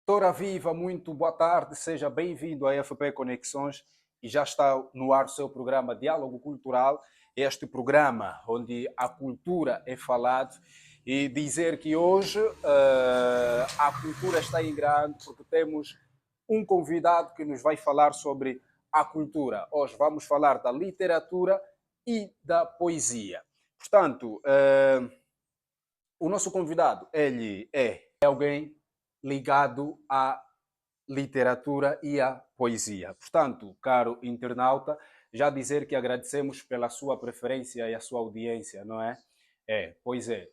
Tora Viva, muito boa tarde, seja bem-vindo à FP Conexões e já está no ar o seu programa Diálogo Cultural, este programa onde a cultura é falada e dizer que hoje a cultura está em grande porque temos um convidado que nos vai falar sobre a cultura. Hoje vamos falar da literatura e da poesia. Portanto, o nosso convidado, ele é alguém ligado à literatura e à poesia. Portanto, caro internauta, já dizer que agradecemos pela sua preferência e a sua audiência, não é? Pois é.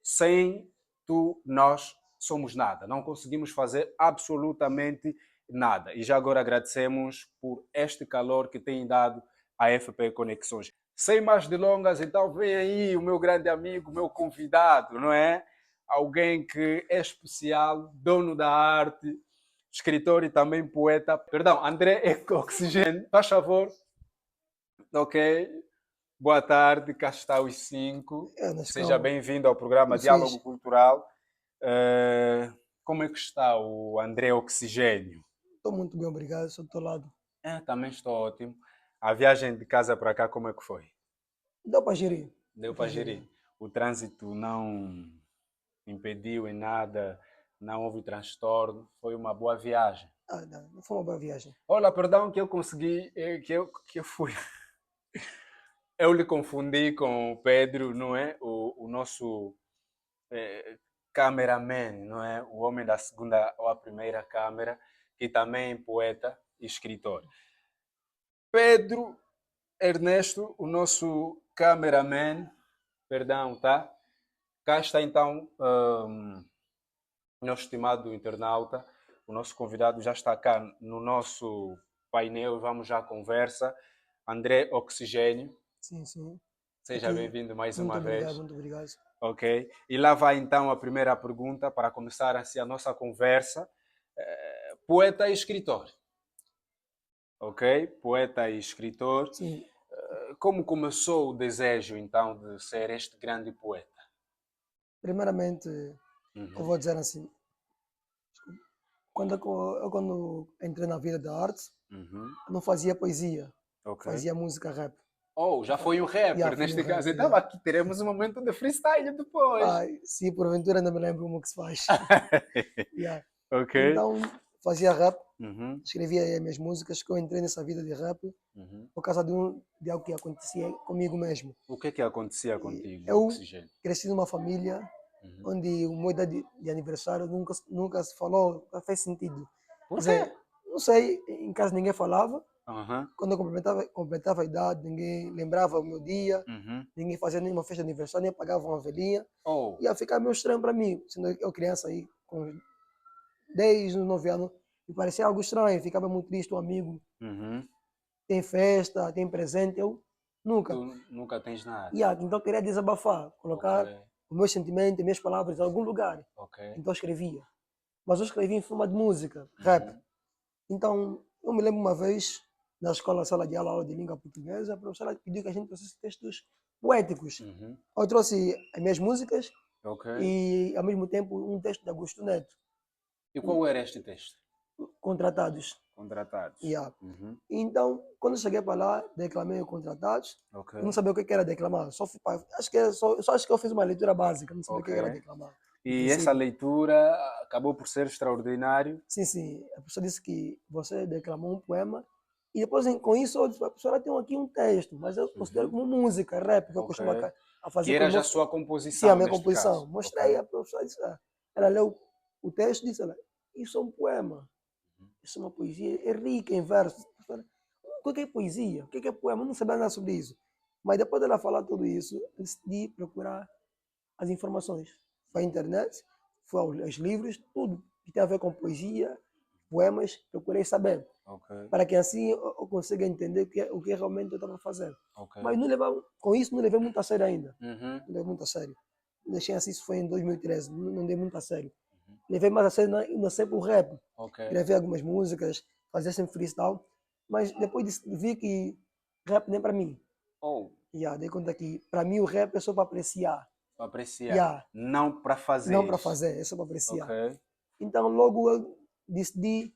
Sem tu, nós somos nada. Não conseguimos fazer absolutamente nada. E já agora agradecemos por este calor que tem dado a FP Conexões. Sem mais delongas, então vem aí o meu grande amigo, meu convidado, não é? Alguém que é especial, dono da arte, escritor e também poeta. Perdão, André Oxigênio, faz favor. Ok. Boa tarde, cá está os cinco. Seja Nescau, bem-vindo ao programa eu Diálogo fiz. Cultural. Como é que está o André Oxigênio? Estou muito bem, obrigado. Sou do teu lado. Também estou ótimo. A viagem de casa para cá, como é que foi? Deu para gerir. Deu Deu para para gerir. gerir? O trânsito não impediu em nada, não houve transtorno, foi uma boa viagem. Não foi uma boa viagem. Olha, perdão que eu consegui, que eu fui. Eu lhe confundi com o Pedro, não é? O nosso cameraman, não é? O homem da segunda ou a primeira câmera, que também é poeta e escritor. Pedro Ernesto, o nosso cameraman, perdão, tá? Cá está então nosso estimado internauta, o nosso convidado já está cá no nosso painel, vamos já à conversa. André Oxigênio, Sim, sim. seja Aqui, bem-vindo mais muito uma obrigado, vez. muito obrigado. Ok? E lá vai então a primeira pergunta para começar assim a nossa conversa. Poeta e escritor. Ok? Poeta e escritor. Sim, Como começou o desejo então de ser este grande poeta? primeiramente, eu Uhum. vou dizer assim, quando entrei na vida da arte, Uhum. não fazia poesia, Ok. fazia música rap. Oh, já foi um Já rapper fui um neste caso. rap, Então aqui teremos um momento de freestyle depois. Se porventura ainda me lembro como que se faz. Yeah. Ok. Então, fazia rap, Uhum. escrevia as minhas músicas, que eu entrei nessa vida de rap Uhum. por causa de algo que acontecia comigo mesmo. O que é que acontecia contigo, Eu Oxigênio? cresci numa família Uhum. onde o meu dia de aniversário nunca se falou, nunca fez sentido. Quer Por quê? dizer, não sei, em casa ninguém falava. Uhum. Quando eu completava a idade, ninguém lembrava o meu dia, Uhum. ninguém fazia nenhuma festa de aniversário, nem pagava uma velhinha. Oh. Ia ficar meio estranho para mim, sendo eu criança aí, com 10, 9 anos, me parecia algo estranho, ficava muito triste, um amigo Uhum. tem festa, tem presente, eu nunca. Tu nunca tens nada. Então eu queria desabafar, Ok. colocar os meus sentimentos, minhas palavras em algum lugar. Ok. Então eu escrevia. Mas eu escrevia em forma de música, rap. Uhum. Então eu me lembro uma vez, na escola, sala de aula, aula de língua portuguesa, a professora pediu que a gente trouxesse textos poéticos. Uhum. Eu trouxe as minhas músicas Ok. e, ao mesmo tempo, um texto de Augusto Neto, E qual era este texto? Contratados. Contratados. Yeah. Uhum. Então, quando eu cheguei para lá, declamei o Contratados. Ok. Eu não sabia o que era declamar. Acho que, só acho que eu fiz uma leitura básica, não sabia o Ok. que era declamar. No E essa princípio. leitura acabou por ser extraordinário. Sim, sim. A professora disse que você declamou um poema e depois, com isso, eu disse, a professora tem aqui um texto, mas eu considero Uhum. como música, rap, que eu Ok. costumo a fazer Que com os era já a meus... sua Sim, a composição minha neste composição. caso. Mostrei, Ok. a professora disse, ela leu o texto e disse, isso é um poema, isso é uma poesia, é rica em versos. O que é poesia? O que é poema? Eu não sabia nada sobre isso. Mas depois dela falar tudo isso, eu decidi procurar as informações. Foi à internet, foi aos livros, tudo que tem a ver com poesia, poemas, procurei saber. Ok. Para que assim eu consiga entender o que realmente eu estava fazendo. Ok. Mas não levava, com isso não levei muito a sério ainda. Uhum. Não levei muito a sério. Deixei assim, isso foi em 2013, não dei muito a sério. Levei mais a sério não sei por rap. Ok. Gravei algumas músicas, fazia sempre freestyle, mas depois vi que rap nem para mim. Oh, Dei conta que para mim o rap é só para apreciar. para apreciar, Yeah, não para não fazer. para fazer, é só para Ok. apreciar. Então logo eu decidi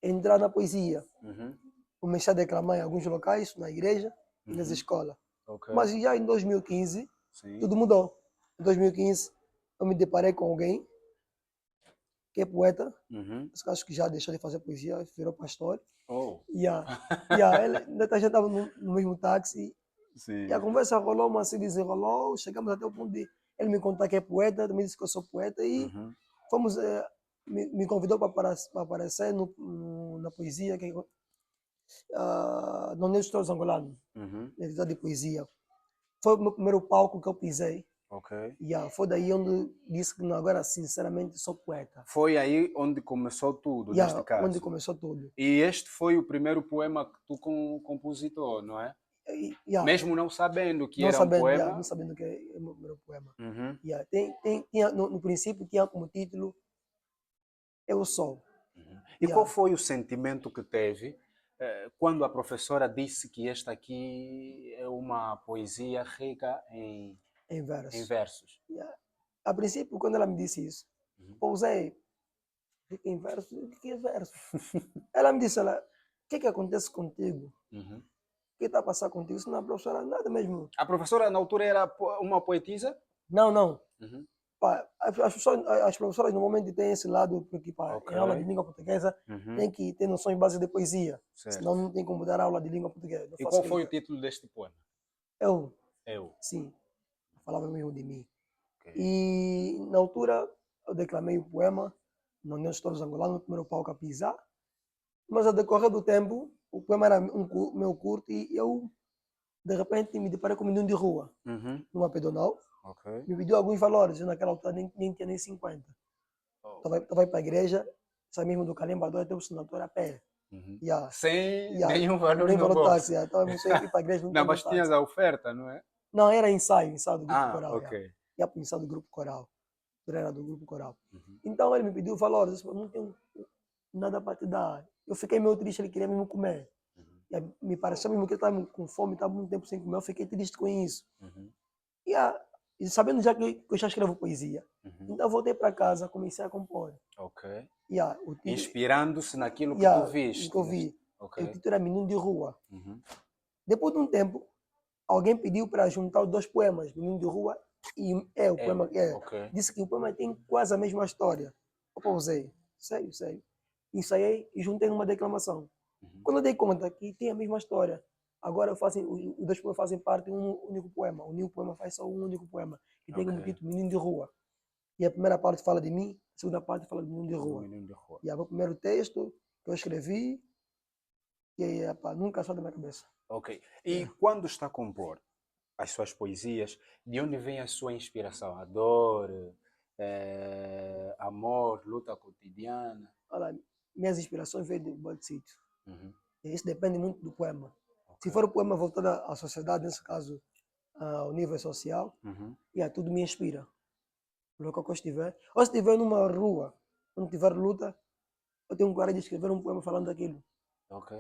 entrar na poesia. Uhum. Comecei a declamar em alguns locais, na igreja e nas Uhum. escolas. Ok. Mas já em 2015, Sim. tudo mudou. Em 2015, eu me deparei com alguém que é poeta, Uhum. acho que já deixou de fazer poesia, virou pastor. Oh. Ele, a gente estava no mesmo táxi e Sim. a conversa rolou, mas se desenrolou, chegamos até o ponto de ele me contar que é poeta, também disse que eu sou poeta e Uhum. fomos, me convidou para aparecer na poesia, que no Neus Touros Angolano, Uhum. na edição de poesia. Foi o meu primeiro palco que eu pisei. Ok. Foi daí onde disse que não, agora sinceramente sou poeta. Foi aí onde começou tudo, neste Onde caso. começou tudo. E este foi o primeiro poema que tu compositor, não é? Mesmo não sabendo que era um poema. Não sabendo que é o meu primeiro poema. Uhum. No princípio tinha como título Eu Sou. Uhum. E qual Yeah, foi o sentimento que teve quando a professora disse que esta aqui é uma poesia rica em em verso. versos? Yeah. A princípio, quando ela me disse isso, Uhum. pousei em verso. O que é verso? Ela me disse, o que acontece contigo? Uhum. O que está a passar contigo? Isso não é professora, nada mesmo. A professora na altura era uma poetisa? Não. Uhum. Pá, as professoras normalmente têm esse lado, porque Ok. em aula de língua portuguesa Uhum. tem que ter noções básicas de poesia, senão Certo. não tem como dar aula de língua portuguesa. Não E faço qual foi o aquele... título deste poema? Eu, Eu. sim, falava mesmo de mim. Ok. E na altura eu declamei o poema no União dos Touros Angolano, no primeiro palco a pisar, mas ao decorrer do tempo, o poema era meu curto e eu, de repente, me deparei com um menino de rua, Uhum. numa pedonal, Ok. me pediu alguns valores, eu naquela altura nem tinha nem 50. Oh. Estava para a igreja, saí mesmo do Calembador até o senator a pé. Uhum. Yeah, Sem yeah, nenhum valor nem no valor do táxi, bolso. estava sem ir para a igreja, não Não, tinha mas tinhas táxi. a oferta, não é? Não, era ensaio do grupo Ah, coral. ok. Ia para o ensaio do grupo coral. Eu era do grupo coral. Uhum. Então ele me pediu valores, eu disse, não tenho nada para te dar. Eu fiquei meio triste, ele queria mesmo comer. Uhum. E me pareceu mesmo que ele estava com fome, estava muito tempo sem comer, eu fiquei triste com isso. Uhum. E sabendo já que eu já escrevo poesia, Uhum. então voltei para casa, comecei a compor. Ok. O título, Inspirando-se naquilo que tu o que viste. eu vi, Ok. o título era Menino de Rua. Uhum. Depois de um tempo, alguém pediu para juntar os dois poemas, Menino de Rua e o poema. Ok. Disse que o poema tem quase a mesma história. Eu pausei, sério. Ensaiei e juntei numa declamação. Uhum. Quando eu dei conta que tem a mesma história, agora os dois poemas fazem parte de um único poema. O único poema faz só um único poema, que tem como Ok. título Menino de Rua. E a primeira parte fala de mim, a segunda parte fala de Menino de Do Rua. menino de rua. E o primeiro texto que eu escrevi, que nunca saiu da minha cabeça. Ok. E Yeah. quando está a compor as suas poesias, de onde vem a sua inspiração? A dor, amor, luta cotidiana? Olha, minhas inspirações vêm de bom sítio. Uhum. E isso depende muito do poema. Ok. Se for um poema voltado à sociedade, nesse caso, ao nível social, Uhum. tudo me inspira. No local que eu estiver. Ou se estiver numa rua, onde tiver luta, eu tenho coragem de escrever um poema falando daquilo. Ok.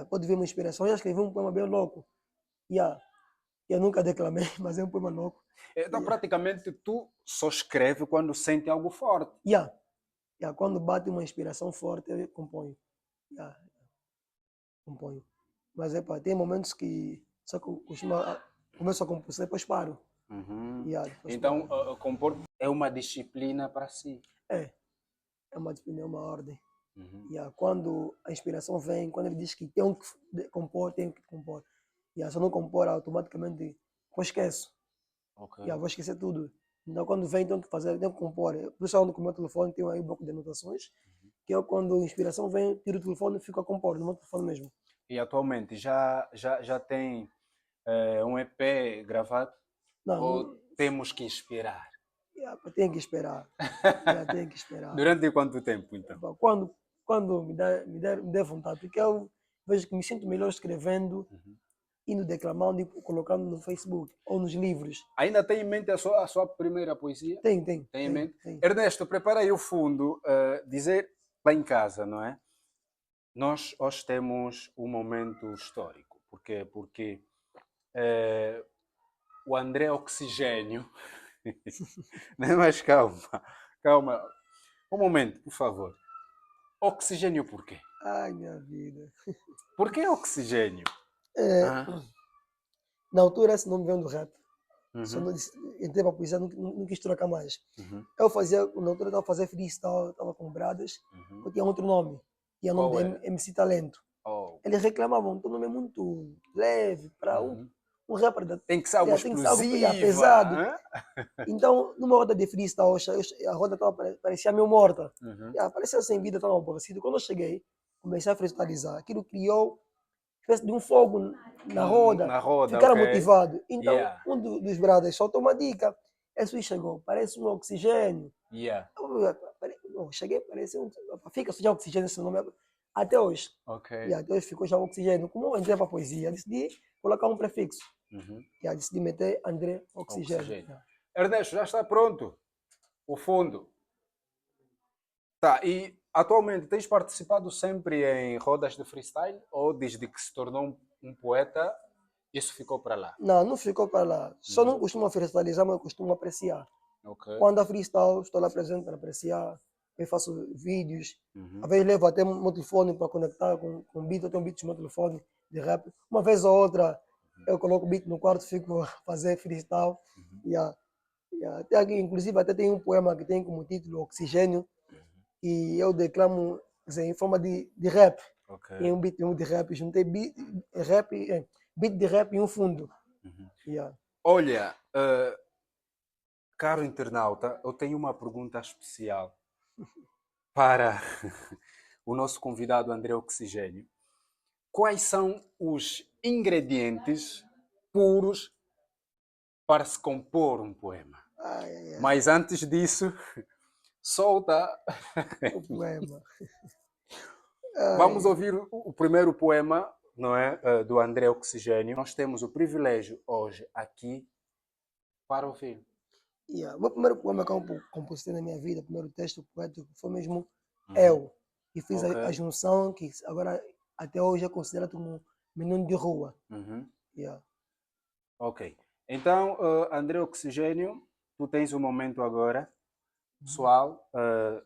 Pode ver uma inspiração. Eu já escrevi um poema bem louco. Eu nunca declamei, mas é um poema louco. Então, Yeah. praticamente, tu só escreve quando sente algo forte. Quando bate uma inspiração forte, eu componho. Yeah, componho. Mas tem momentos que só que começo a compor, depois paro. Uhum. Depois Então, paro. compor é uma disciplina para si. É uma disciplina, é uma ordem. Uhum. Quando a inspiração vem, quando ele diz que tenho que compor, tenho que compor. Se eu não compor, automaticamente eu esqueço. Ok. Vou esquecer tudo. Então, quando vem, tenho que fazer, tenho que compor. Por isso, com o meu telefone, tenho aí um bloco de anotações, que eu, quando a inspiração vem, tiro o telefone e fico a compor, no meu telefone mesmo. E atualmente já tem um EP gravado? Não, Ou não temos que esperar? tenho que esperar. Tenho que esperar. Durante quanto tempo, então? Quando me der vontade, porque eu vejo que me sinto melhor escrevendo, Uhum. indo declamando e colocando no Facebook ou nos livros. Ainda tem em mente a sua primeira poesia? Tem. Tem em mente? Tem. Ernesto, prepara aí o fundo. Dizer lá em casa, não é? Nós hoje temos um momento histórico. Porquê? Porque o André Oxigênio... Não, mas calma. Um momento, por favor. Oxigênio por quê? Ai, minha vida. Por que oxigênio? É, Ah, na altura esse nome veio do rap. Só uhum, não disse, entrei para a poesia, não quis trocar mais. uhum, Eu fazia, na altura eu estava a fazer freestyle, estava com bradas, uhum. eu tinha outro nome. Tinha o nome Qual de era? MC Talento. Oh, Eles reclamavam, teu nome é muito leve para uhum. um rapper da. Tem que ser algo Tem que ser algo pesado. explosiva. Então, numa roda de freestyle, a roda parecia meio morta. Uhum. Parecia sem vida, estava aborrecido. Quando eu cheguei, comecei a freestylizar. Aquilo criou espécie de um fogo na roda, Na roda, ficaram ok. motivados. Então, Yeah, dos brothers soltou uma dica. Esse chegou, parece um oxigênio. yeah, Eu cheguei, parece um. Fica já oxigênio esse nome. Até hoje. E ok. até hoje ficou já oxigênio. Como eu entrei para a poesia, decidi colocar um prefixo. Uhum. Decidi meter André Oxigênio. Oxigênio. Ernesto, já está pronto o fundo. Tá, e atualmente tens participado sempre em rodas de freestyle ou desde que se tornou um poeta, isso ficou para lá? Não, não ficou para lá. Só não Uhum. costumo freestylizar, mas eu costumo apreciar. Ok. Quando há freestyle, estou lá presente para apreciar. Eu faço vídeos. Uhum. Às vezes levo até meu telefone para conectar com beat. Eu tenho beats no meu telefone de rap. Uma vez ou outra, eu coloco o beat no quarto, fico a fazer freestyle. Uhum. Até aqui, inclusive, até tem um poema que tem como título Oxigênio. E eu declamo, quer dizer, em forma de rap. Ok. Tem um beat de rap. Juntei beat de rap e um fundo. Uhum. Yeah. Olha, caro internauta, eu tenho uma pergunta especial para o nosso convidado André Oxigênio. Quais são os ingredientes puros para se compor um poema? Ai, ai, ai. Mas antes disso, solta. O poema. Vamos Ai. ouvir o primeiro poema, não é, do André Oxigênio. Nós temos o privilégio hoje aqui para ouvir. O meu primeiro poema que eu compus na minha vida, o primeiro texto poético, foi mesmo Uhum. Eu. E fiz Ok. a junção que agora até hoje é considerado como menino de rua. Uhum. Yeah. Ok. Então, André Oxigênio, tu tens um momento agora. Pessoal,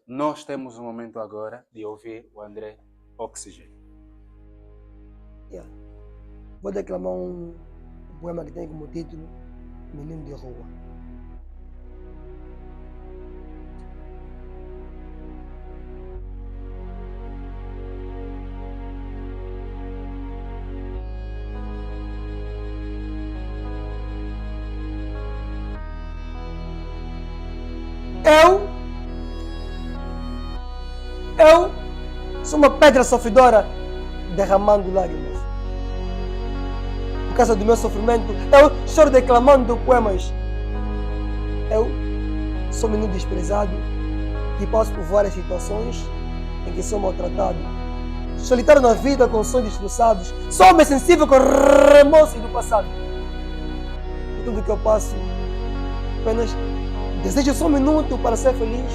nós temos um momento agora de ouvir o André Oxigênio. Yeah. Vou declamar um poema que tem como título Menino de Rua. Eu sou uma pedra sofredora derramando lágrimas. Por causa do meu sofrimento, eu choro declamando poemas. Eu sou menino desprezado e passo por várias situações em que sou maltratado. Solitário na vida com sonhos destroçados. Sou homem sensível com remorso do passado. Por tudo que eu passo, apenas desejo só um minuto para ser feliz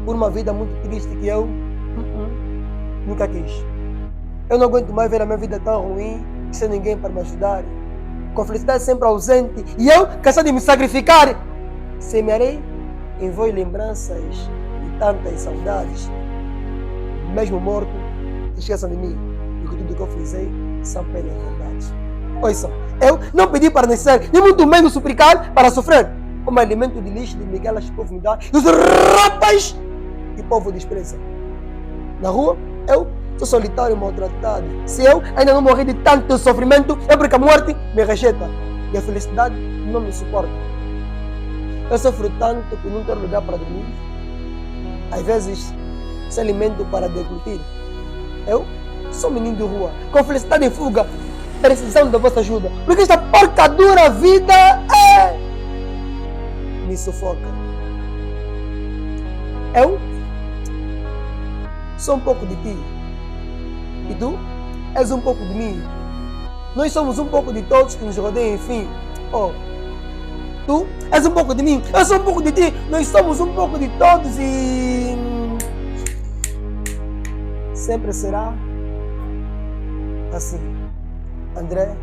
por uma vida muito triste que eu nunca quis. Eu não aguento mais ver a minha vida tão ruim, sem ninguém para me ajudar, com a felicidade sempre ausente e eu cansado de me sacrificar. Semearei em voz lembranças e tantas saudades. Mesmo morto, esqueçam de mim, porque tudo que eu fizei são apenas verdades. Ouçam, eu não pedi para nascer, nem muito menos suplicar para sofrer. Como alimento de lixo de migalhas que o povo me dá, e os rapazes que o povo despreza. Na rua, eu sou solitário e maltratado. Se eu ainda não morri de tanto sofrimento, é porque a morte me rejeita e a felicidade não me suporta. Eu sofro tanto por não ter lugar para dormir. Às vezes, sem alimento para deglutir. Eu sou menino de rua, com felicidade em fuga, precisando da vossa ajuda. Porque esta porca dura vida me sufoca. Eu sou um pouco de ti. E tu és um pouco de mim. Nós somos um pouco de todos que nos rodeiam, enfim. Oh, tu és um pouco de mim, eu sou um pouco de ti. Nós somos um pouco de todos e sempre será assim. André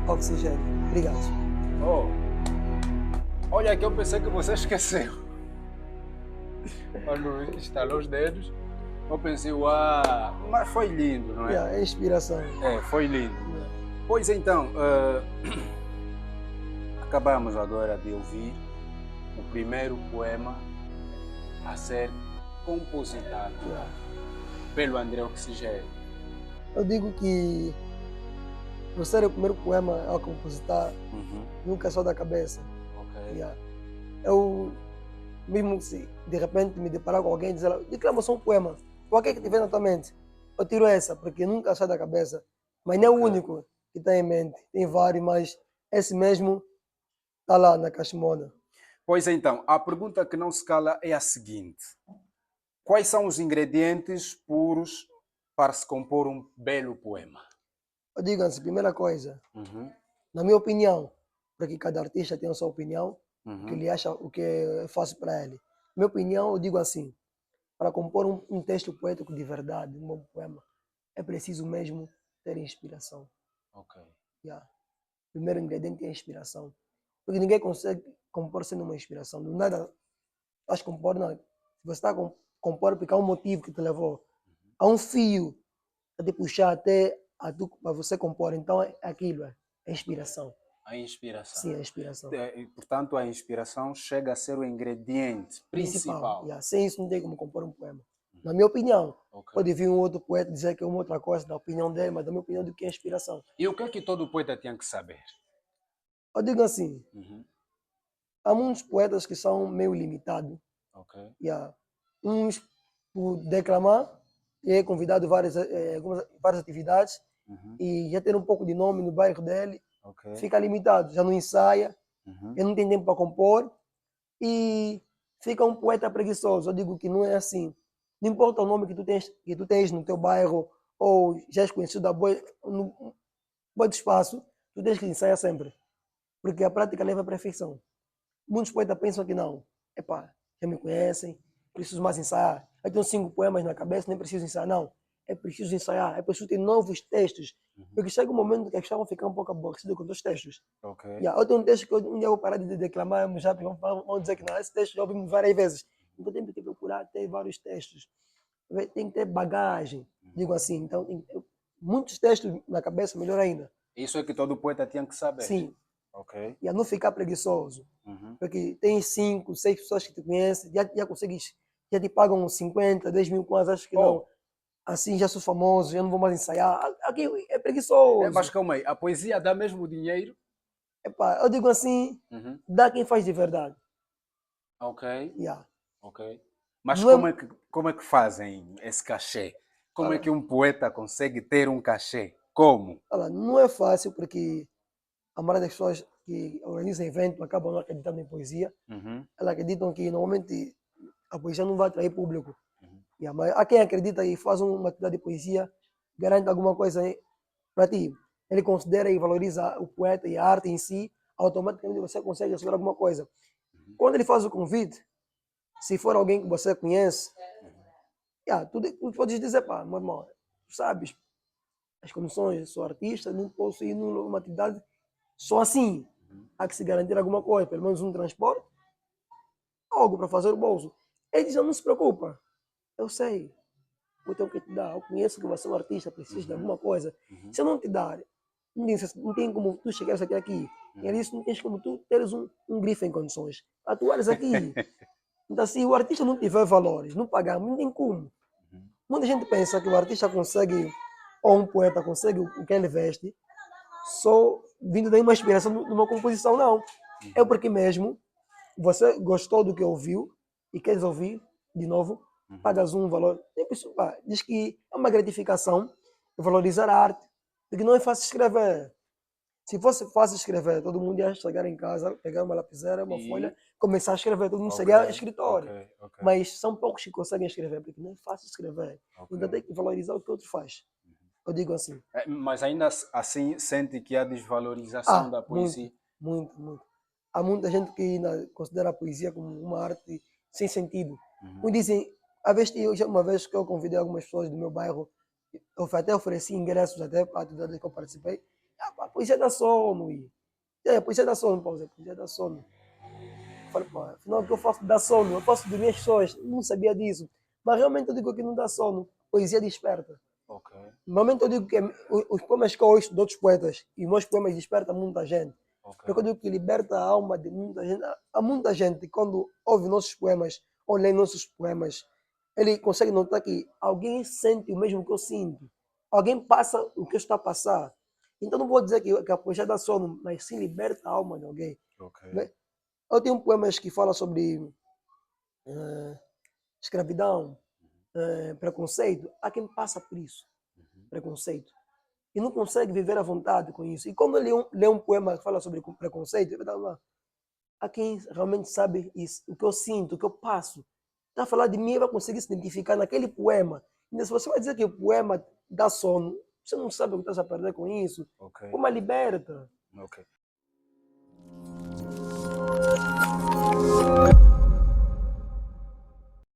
Oxigênio. Obrigado. Oh, olha que eu pensei que você esqueceu. Quando estalou os dedos. Eu pensei, mas foi lindo, não é? Yeah, é inspiração. É, foi lindo. Yeah. Pois então, acabamos agora de ouvir o primeiro poema a ser compositado Yeah. pelo André Oxigênio. Eu digo que por ser o primeiro poema a compositar, nunca só da cabeça. Ok. Yeah. Eu, mesmo se de repente me deparar com alguém e dizer, declama só um poema, qualquer que tiver na tua mente, eu tiro essa, porque nunca sai da cabeça. Mas não é o Ok. único que está em mente, tem vários, mas esse mesmo está lá na caiximona. Pois então, a pergunta que não se cala é a seguinte: quais são os ingredientes puros para se compor um belo poema? Eu digo assim, primeira coisa, na minha opinião, porque cada artista tem a sua opinião, o que ele acha, o que é fácil para ele. Na minha opinião, eu digo assim, para compor um texto poético de verdade, um bom poema, é preciso mesmo ter inspiração. Ok. Yeah. Primeiro ingrediente é a inspiração. Porque ninguém consegue compor sem uma inspiração. Do nada, estás a compor, não. Se você está a compor porque há um motivo que te levou, há um fio a te puxar até para você compor. Então é aquilo, é a inspiração. A inspiração. Sim, a inspiração. E, portanto, a inspiração chega a ser o ingrediente principal. Yeah. Sem isso não tem como compor um poema. Na minha opinião, Ok. pode vir um outro poeta dizer que é uma outra coisa, da opinião dele, mas da minha opinião, do que é inspiração. E o que é que todo poeta tem que saber? Eu digo assim, há muitos poetas que são meio limitados. Ok. Yeah. Uns por declamar, e é convidado a várias atividades, e já ter um pouco de nome no bairro dele, Ok. fica limitado, já não ensaia, já não tem tempo para compor, e fica um poeta preguiçoso. Eu digo que não é assim. Não importa o nome que tu tens no teu bairro, ou já és conhecido no boi de espaço, tu tens que ensaiar sempre, porque a prática leva à perfeição. Muitos poetas pensam que não. Epá, já me conhecem, preciso mais ensaiar. Eu tenho 5 poemas na cabeça, nem preciso ensaiar. Não, é preciso ensaiar, é preciso ter novos textos. Porque chega um momento que as pessoas vão ficar um pouco aborrecidas com os teus textos. Ok. Yeah, eu tenho um texto que um dia eu vou parar de declamar, já vão dizer que não, esse texto já ouvimos várias vezes. Então tem que procurar ter vários textos. Tem que ter bagagem, digo assim. Então, muitos textos na cabeça, melhor ainda. Isso é que todo poeta tem que saber. Sim. Ok. E a não ficar preguiçoso. Porque tem 5, 6 pessoas que te conhecem, já consegues, já te pagam 50, 10 mil quase, acho que não. Assim já sou famoso, já não vou mais ensaiar. Aqui é preguiçoso. Mas calma aí, a poesia dá mesmo dinheiro? Epá, eu digo assim, dá quem faz de verdade. Ok. Yeah. Ok. Mas Não como é que fazem esse cachê? Como é olha, que um poeta consegue ter um cachê? Como? olha, não é fácil porque a maioria das pessoas que organizam evento acabam não acreditando em poesia. Elas acreditam que normalmente a poesia não vai atrair público. Yeah, mas há quem acredita e faz uma atividade de poesia, garante alguma coisa para ti. Ele considera e valoriza o poeta e a arte em si, automaticamente você consegue receber alguma coisa. Quando ele faz o convite, se for alguém que você conhece, yeah, tu podes dizer, pá, meu irmão, tu sabes as condições, sou artista, não posso ir numa atividade só assim. Há que se garantir alguma coisa, pelo menos um transporte, algo para fazer o bolso. Ele diz, não se preocupa, eu sei, eu tenho que te dar, eu conheço que você é um artista, precisa de alguma coisa. Se eu não te dar, não tem como tu chegares até aqui. E é isso, não tens como tu teres um grifo em condições. Atuares aqui. Então, se o artista não tiver valores, não pagar, não tem como. Muita gente pensa que o artista consegue, ou um poeta consegue o que ele veste, só vindo daí uma inspiração de uma composição, não. É porque mesmo você gostou do que ouviu e queres ouvir de novo, pagas um valor. Diz que é uma gratificação valorizar a arte, porque não é fácil escrever. Se fosse fácil escrever, todo mundo ia chegar em casa, pegar uma lapiseira, uma folha, começar a escrever, todo mundo seria escritório. Mas são poucos que conseguem escrever, porque não é fácil escrever. Ainda tem que valorizar o que o outro faz. Eu digo assim. Mas ainda assim sente que há desvalorização da poesia? Muito. Há muita gente que ainda considera a poesia como uma arte sem sentido. Uns dizem, uma vez que eu convidei algumas pessoas do meu bairro, eu até ofereci ingressos até para a atividade que eu participei. A poesia dá sono. A poesia dá sono, pausa, a poesia dá sono. Eu falei, pô, afinal o que eu faço dá sono, eu posso dormir as pessoas. Não sabia disso. Mas realmente eu digo que não dá sono. Poesia desperta. Ok. Normalmente eu digo que os poemas que eu ouço de outros poetas e meus poemas despertam muita gente. Ok. Porque eu digo que liberta a alma de muita gente. Há muita gente quando ouve nossos poemas ou lê nossos poemas, ele consegue notar que alguém sente o mesmo que eu sinto. Alguém passa o que eu estou a passar. Então não vou dizer que a poesia dá sono, mas sim liberta a alma de alguém. Ok. Né? Eu tenho poemas que falam sobre eh, escravidão, preconceito. Há quem passa por isso, preconceito. E não consegue viver à vontade com isso. E quando ele lê um poema que fala sobre preconceito, ele fala, há quem realmente sabe isso, o que eu sinto, o que eu passo. Está a falar de mim, vai conseguir se identificar naquele poema. E se você vai dizer que o poema dá sono, você não sabe o que está a perder com isso. Ok. Como a liberta. Ok.